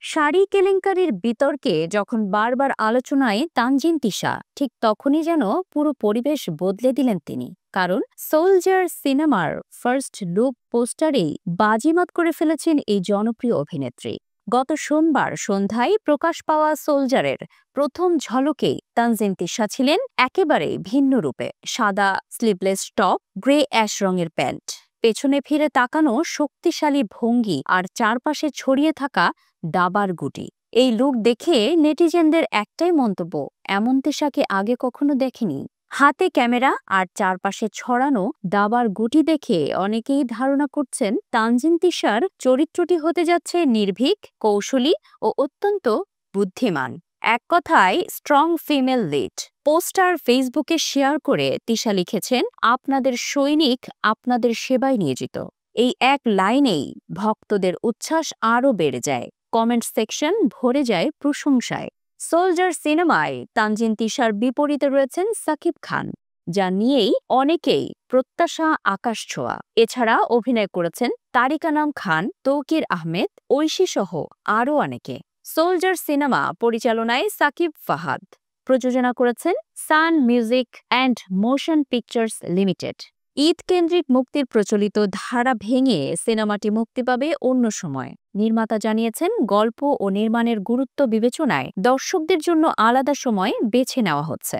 শাড়ি কেলেঙ্কারির বিতর্কে যখন বারবার আলোচনায় তানজিন তিশা, ঠিক তখনই যেন পুরো পরিবেশ বদলে দিলেন তিনি। কারণ সোলজার সিনেমার ফার্স্ট লুক পোস্টারেই বাজিমাত করে ফেলেছেন এই জনপ্রিয় অভিনেত্রী। গত সোমবার সন্ধ্যায় প্রকাশ পাওয়া সোলজারের প্রথম ঝলকেই তানজিন তিশা ছিলেন একেবারে ভিন্ন রূপে। সাদা স্লিভলেস টপ, গ্রে অ্যাশ রঙের প্যান্ট, পেছনে ফিরে তাকানো শক্তিশালী ভঙ্গি আর চারপাশে ছড়িয়ে থাকা দাবার গুটি। এই লুক দেখে নেটিজেনদের একটাই মন্তব্য, এমন তিশাকে আগে কখনো দেখেনি। হাতে ক্যামেরা আর চারপাশে ছড়ানো দাবার গুটি দেখে অনেকেই ধারণা করছেন তানজিন তিশার চরিত্রটি হতে যাচ্ছে নির্ভীক, কৌশলী ও অত্যন্ত বুদ্ধিমান। এক কথায় স্ট্রং ফিমেল লিড। পোস্টার ফেসবুকে শেয়ার করে তিশা লিখেছেন, আপনাদের সৈনিক আপনাদের সেবায় নিয়োজিত। এই এক লাইনেই ভক্তদের উচ্ছ্বাস আরও বেড়ে যায়। কমেন্ট সেকশন ভরে যায় প্রশংসায়। সোলজার সিনেমায় তানজিন তিশার বিপরীতে রয়েছেন সাকিব খান, যা নিয়েই অনেকেই প্রত্যাশা আকাশ ছোঁয়া। এছাড়া অভিনয় করেছেন তারিক আনাম খান, তৌকির আহমেদ, ঐশী সহ আরও অনেকে। সোলজার সিনেমা পরিচালনায় সাকিব ফাহাদ, প্রযোজনা করেছেন Sun Music and Motion Pictures Limited. Eid কেন্দ্রিক মুক্তির প্রচলিত ধারা ভেঙে সিনেমাটি মুক্তি পাবে অন্য সময়। নির্মাতা জানিয়েছেন, গল্প ও নির্মাণের গুরুত্ব বিবেচনায় দর্শকদের জন্য আলাদা সময় বেছে নেওয়া হচ্ছে।